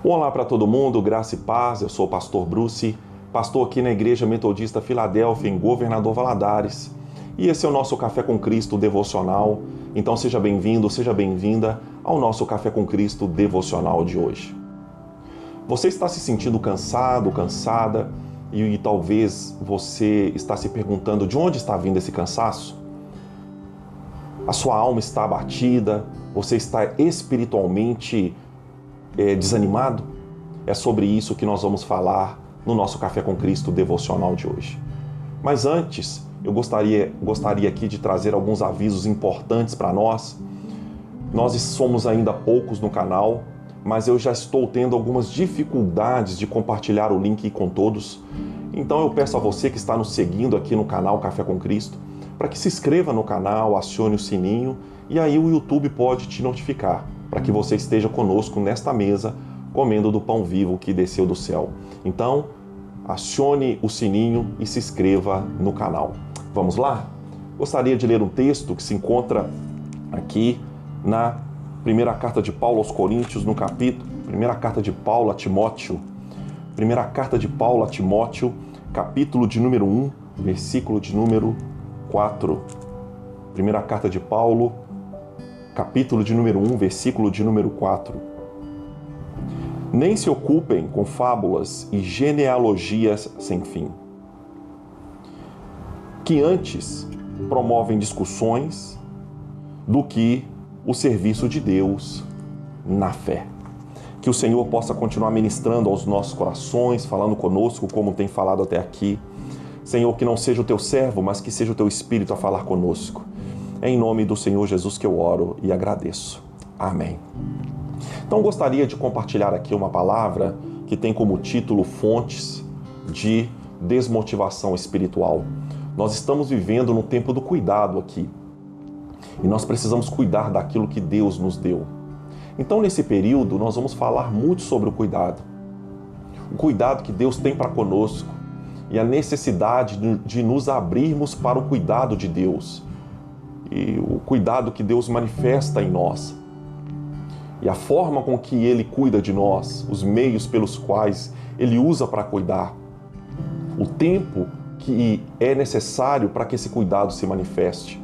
Olá para todo mundo, graça e paz. Eu sou o pastor Bruce, pastor aqui na Igreja Metodista Filadélfia, em Governador Valadares. E esse é o nosso Café com Cristo devocional. Então seja bem-vindo, seja bem-vinda ao nosso Café com Cristo devocional de hoje. Você está se sentindo cansado, cansada, e talvez você está se perguntando de onde está vindo esse cansaço? A sua alma está abatida, você está espiritualmente desanimado? É sobre isso que nós vamos falar no nosso Café com Cristo devocional de hoje. Mas antes, eu gostaria aqui de trazer alguns avisos importantes para nós. Nós somos ainda poucos no canal, mas eu já estou tendo algumas dificuldades de compartilhar o link com todos. Então eu peço a você que está nos seguindo aqui no canal Café com Cristo, para que se inscreva no canal, acione o sininho e aí o YouTube pode te notificar, para que você esteja conosco nesta mesa, comendo do pão vivo que desceu do céu. Então, acione o sininho e se inscreva no canal. Vamos lá? Gostaria de ler um texto que se encontra aqui na primeira carta de Paulo aos Coríntios, no capítulo, primeira carta de Paulo a Timóteo, capítulo de número 1, versículo de número 4. Primeira carta de Paulo, capítulo de número 1, versículo de número 4. Nem se ocupem com fábulas e genealogias sem fim, que antes promovem discussões do que o serviço de Deus na fé. Que o Senhor possa continuar ministrando aos nossos corações, falando conosco como tem falado até aqui. Senhor, que não seja o teu servo, mas que seja o teu Espírito a falar conosco. É em nome do Senhor Jesus que eu oro e agradeço. Amém. Então gostaria de compartilhar aqui uma palavra que tem como título Fontes de Desmotivação Espiritual. Nós estamos vivendo no tempo do cuidado aqui. E nós precisamos cuidar daquilo que Deus nos deu. Então nesse período nós vamos falar muito sobre o cuidado. O cuidado que Deus tem para conosco e a necessidade de nos abrirmos para o cuidado de Deus. E o cuidado que Deus manifesta em nós. E a forma com que Ele cuida de nós, os meios pelos quais Ele usa para cuidar. O tempo que é necessário para que esse cuidado se manifeste.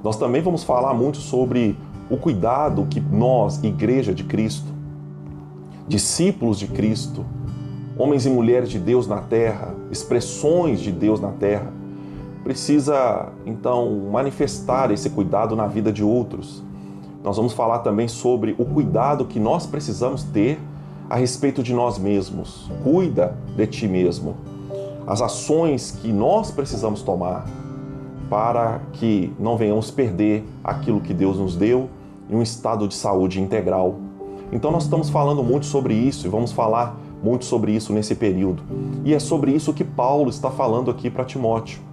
Nós também vamos falar muito sobre o cuidado que nós, Igreja de Cristo, discípulos de Cristo, homens e mulheres de Deus na terra, expressões de Deus na terra, precisa, então, manifestar esse cuidado na vida de outros. Nós vamos falar também sobre o cuidado que nós precisamos ter a respeito de nós mesmos. Cuida de ti mesmo. As ações que nós precisamos tomar para que não venhamos perder aquilo que Deus nos deu em um estado de saúde integral. Então nós estamos falando muito sobre isso e vamos falar muito sobre isso nesse período. E é sobre isso que Paulo está falando aqui para Timóteo.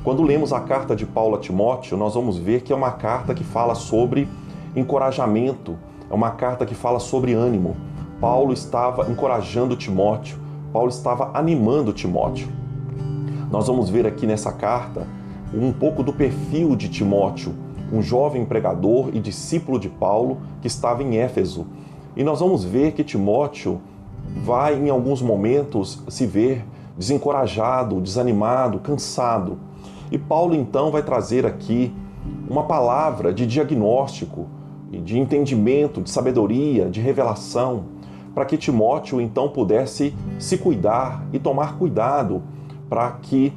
Quando lemos a carta de Paulo a Timóteo, nós vamos ver que é uma carta que fala sobre encorajamento, é uma carta que fala sobre ânimo. Paulo estava encorajando Timóteo, Paulo estava animando Timóteo. Nós vamos ver aqui nessa carta um pouco do perfil de Timóteo, um jovem pregador e discípulo de Paulo que estava em Éfeso. E nós vamos ver que Timóteo vai, em alguns momentos, se ver desencorajado, desanimado, cansado. E Paulo, então, vai trazer aqui uma palavra de diagnóstico, de entendimento, de sabedoria, de revelação, para que Timóteo, então, pudesse se cuidar e tomar cuidado para que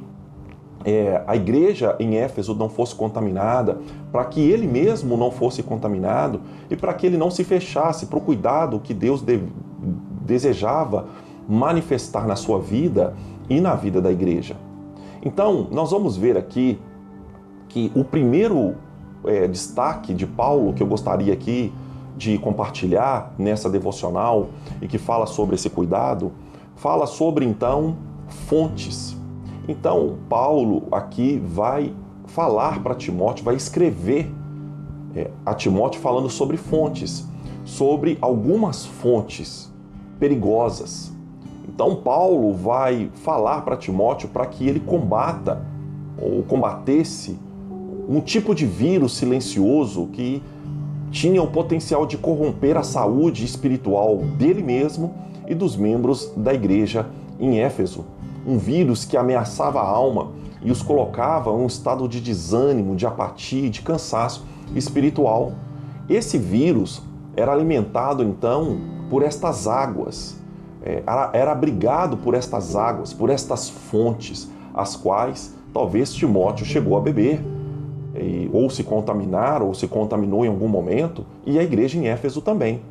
a igreja em Éfeso não fosse contaminada, para que ele mesmo não fosse contaminado e para que ele não se fechasse para o cuidado que Deus desejava manifestar na sua vida e na vida da igreja. Então, nós vamos ver aqui que o primeiro destaque de Paulo que eu gostaria aqui de compartilhar nessa devocional e que fala sobre esse cuidado, fala sobre, então, fontes. Então, Paulo aqui vai falar para Timóteo, vai escrever a Timóteo falando sobre fontes, sobre algumas fontes perigosas. Então, Paulo vai falar para Timóteo para que ele combata ou combatesse um tipo de vírus silencioso que tinha o potencial de corromper a saúde espiritual dele mesmo e dos membros da igreja em Éfeso. Um vírus que ameaçava a alma e os colocava em um estado de desânimo, de apatia e de cansaço espiritual. Esse vírus era alimentado então por estas águas, era abrigado por estas águas, por estas fontes, as quais talvez Timóteo chegou a beber, ou se contaminar, ou se contaminou em algum momento, e a igreja em Éfeso também.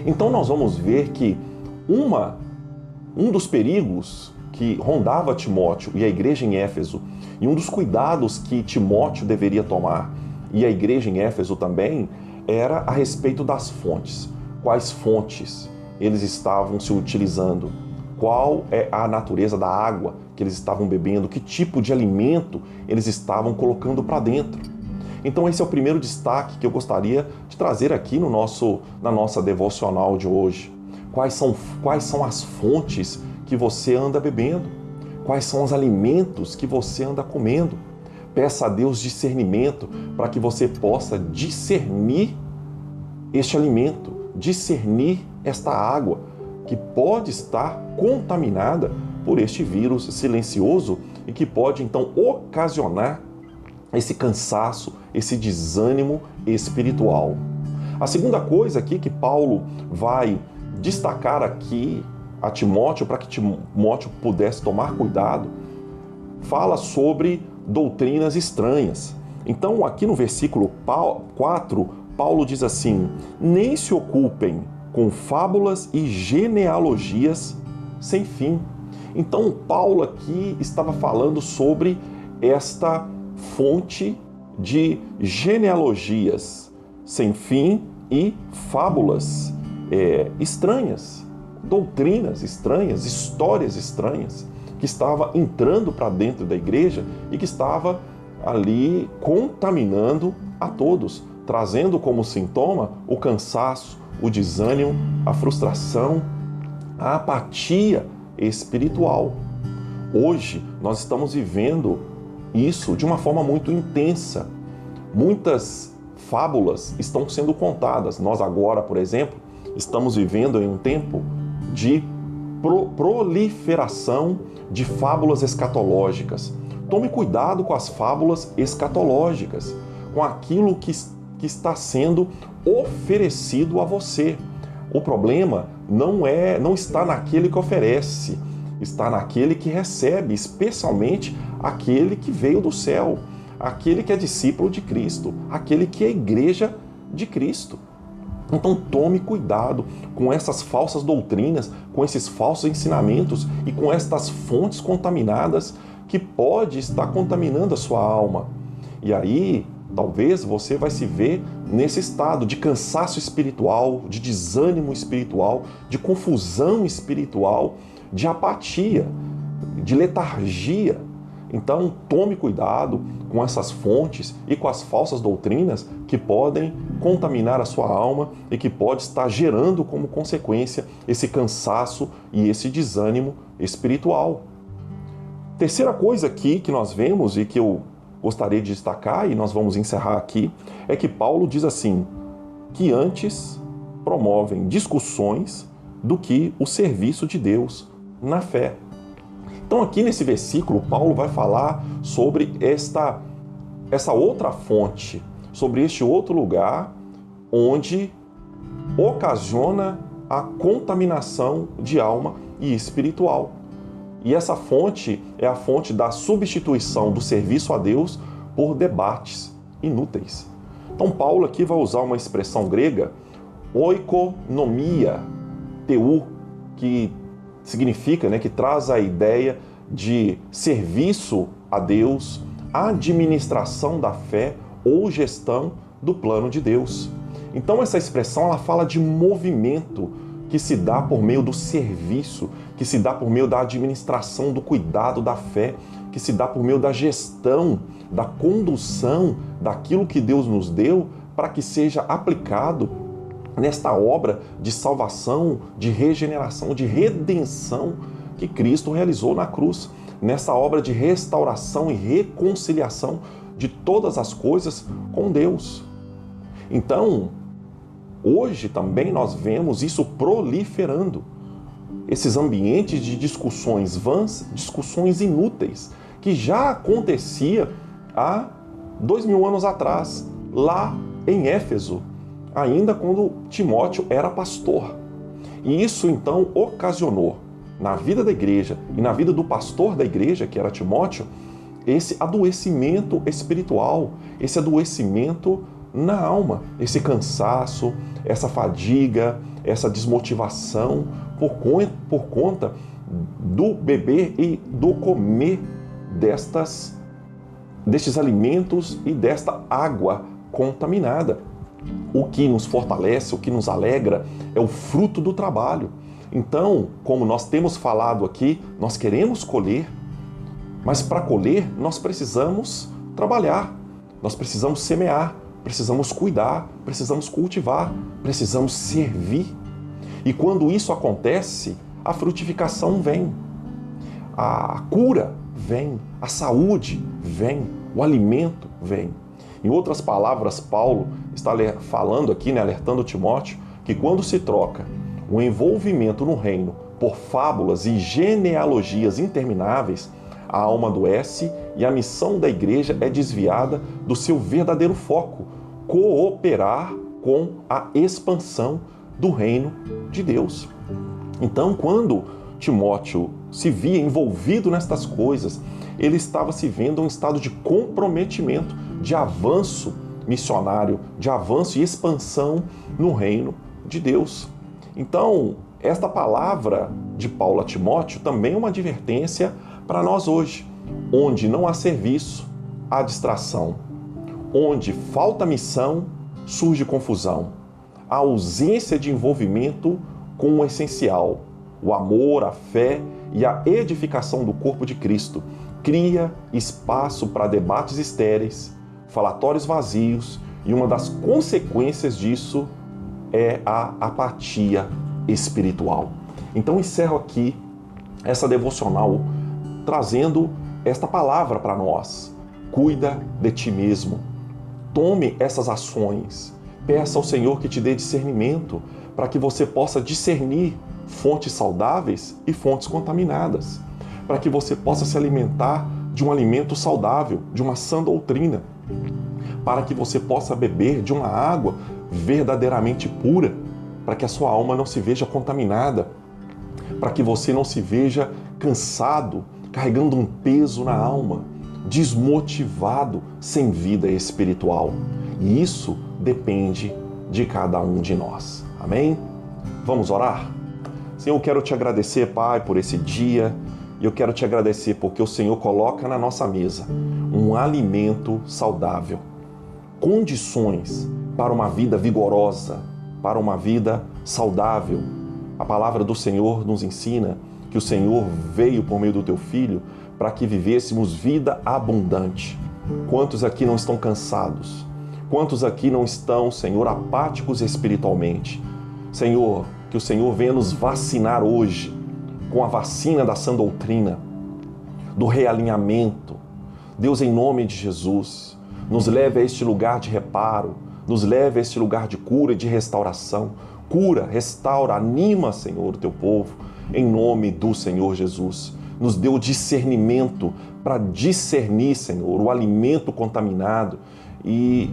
Então nós vamos ver que um dos perigos que rondava Timóteo e a igreja em Éfeso, e um dos cuidados que Timóteo deveria tomar, e a igreja em Éfeso também, era a respeito das fontes. Quais fontes eles estavam se utilizando? Qual é a natureza da água que eles estavam bebendo? Que tipo de alimento eles estavam colocando para dentro? Então esse é o primeiro destaque que eu gostaria de trazer aqui na nossa devocional de hoje. Quais são as fontes que você anda bebendo? Quais são os alimentos que você anda comendo? Peça a Deus discernimento para que você possa discernir este alimento, discernir esta água que pode estar contaminada por este vírus silencioso e que pode então ocasionar esse cansaço, esse desânimo espiritual. A segunda coisa aqui que Paulo vai destacar aqui a Timóteo, para que Timóteo pudesse tomar cuidado, fala sobre doutrinas estranhas. Então, aqui no versículo 4, Paulo diz assim: nem se ocupem com fábulas e genealogias sem fim. Então, Paulo aqui estava falando sobre esta fonte de genealogias sem fim e fábulas estranhas, doutrinas estranhas, histórias estranhas, que estava entrando para dentro da igreja e que estava ali contaminando a todos, trazendo como sintoma o cansaço, o desânimo, a frustração, a apatia espiritual. Hoje nós estamos vivendo isso de uma forma muito intensa. Muitas fábulas estão sendo contadas. Nós agora, por exemplo, estamos vivendo em um tempo de proliferação de fábulas escatológicas. Tome cuidado com as fábulas escatológicas, com aquilo que está sendo oferecido a você. O problema não está naquele que oferece, está naquele que recebe, especialmente aquele que veio do céu, aquele que é discípulo de Cristo, aquele que é igreja de Cristo. Então tome cuidado com essas falsas doutrinas, com esses falsos ensinamentos e com estas fontes contaminadas que pode estar contaminando a sua alma. E aí, talvez você vai se ver nesse estado de cansaço espiritual, de desânimo espiritual, de confusão espiritual, de apatia, de letargia. Então, tome cuidado com essas fontes e com as falsas doutrinas que podem contaminar a sua alma e que pode estar gerando como consequência esse cansaço e esse desânimo espiritual. Terceira coisa aqui que nós vemos e que eu gostaria de destacar, e nós vamos encerrar aqui, é que Paulo diz assim, que antes promovem discussões do que o serviço de Deus na fé. Então aqui nesse versículo, Paulo vai falar sobre essa outra fonte, sobre este outro lugar onde ocasiona a contaminação de alma e espiritual. E essa fonte é a fonte da substituição do serviço a Deus por debates inúteis. Então Paulo aqui vai usar uma expressão grega, oikonomia, teu, que significa, que traz a ideia de serviço a Deus, administração da fé ou gestão do plano de Deus. Então essa expressão ela fala de movimento que se dá por meio do serviço, que se dá por meio da administração, do cuidado da fé, que se dá por meio da gestão, da condução daquilo que Deus nos deu para que seja aplicado nesta obra de salvação, de regeneração, de redenção que Cristo realizou na cruz, nessa obra de restauração e reconciliação de todas as coisas com Deus. Então, hoje também nós vemos isso proliferando. Esses ambientes de discussões vãs, discussões inúteis, que já acontecia há 2000 anos atrás, lá em Éfeso, ainda quando Timóteo era pastor. E isso então ocasionou na vida da igreja e na vida do pastor da igreja, que era Timóteo, esse adoecimento espiritual, esse adoecimento na alma, esse cansaço, essa fadiga, essa desmotivação por conta do beber e do comer destes alimentos e desta água contaminada. O que nos fortalece, o que nos alegra é o fruto do trabalho. Então, como nós temos falado aqui, nós queremos colher, mas para colher nós precisamos trabalhar, nós precisamos semear, precisamos cuidar, precisamos cultivar, precisamos servir. E quando isso acontece, a frutificação vem, a cura vem, a saúde vem, o alimento vem. Em outras palavras, Paulo está falando aqui, alertando Timóteo, que quando se troca o envolvimento no reino por fábulas e genealogias intermináveis, a alma adoece e a missão da igreja é desviada do seu verdadeiro foco, cooperar com a expansão do reino de Deus. Então, quando Timóteo se via envolvido nestas coisas, ele estava se vendo em um estado de comprometimento, de avanço missionário, de avanço e expansão no reino de Deus. Então, esta palavra de Paulo a Timóteo também é uma advertência para nós hoje. Onde não há serviço, há distração. Onde falta missão, surge confusão. A ausência de envolvimento com o essencial, o amor, a fé e a edificação do corpo de Cristo, cria espaço para debates estéreis, falatórios vazios, e uma das consequências disso é a apatia espiritual. Então encerro aqui essa devocional trazendo esta palavra para nós. Cuida de ti mesmo. Tome essas ações. Peça ao Senhor que te dê discernimento para que você possa discernir fontes saudáveis e fontes contaminadas. Para que você possa se alimentar de um alimento saudável, de uma sã doutrina. Para que você possa beber de uma água verdadeiramente pura, para que a sua alma não se veja contaminada, para que você não se veja cansado, carregando um peso na alma, desmotivado, sem vida espiritual. E isso depende de cada um de nós. Amém? Vamos orar? Senhor, eu quero te agradecer, Pai, por esse dia, e eu quero te agradecer porque o Senhor coloca na nossa mesa um alimento saudável, condições para uma vida vigorosa, para uma vida saudável. A palavra do Senhor nos ensina que o Senhor veio por meio do teu Filho para que vivêssemos vida abundante. Quantos aqui não estão cansados? Quantos aqui não estão, Senhor, apáticos espiritualmente? Senhor, que o Senhor venha nos vacinar hoje com a vacina da sã doutrina, do realinhamento. Deus, em nome de Jesus, nos leve a este lugar de reparo, nos leve a este lugar de cura e de restauração. Cura, restaura, anima, Senhor, o teu povo, em nome do Senhor Jesus. Nos dê o discernimento para discernir, Senhor, o alimento contaminado e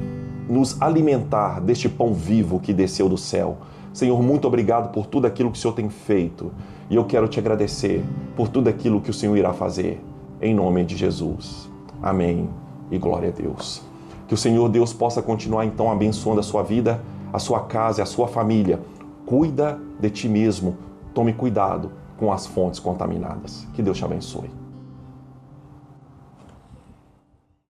nos alimentar deste pão vivo que desceu do céu. Senhor, muito obrigado por tudo aquilo que o Senhor tem feito. E eu quero te agradecer por tudo aquilo que o Senhor irá fazer. Em nome de Jesus. Amém e glória a Deus. Que o Senhor Deus possa continuar então abençoando a sua vida, a sua casa e a sua família. Cuida de ti mesmo. Tome cuidado com as fontes contaminadas. Que Deus te abençoe.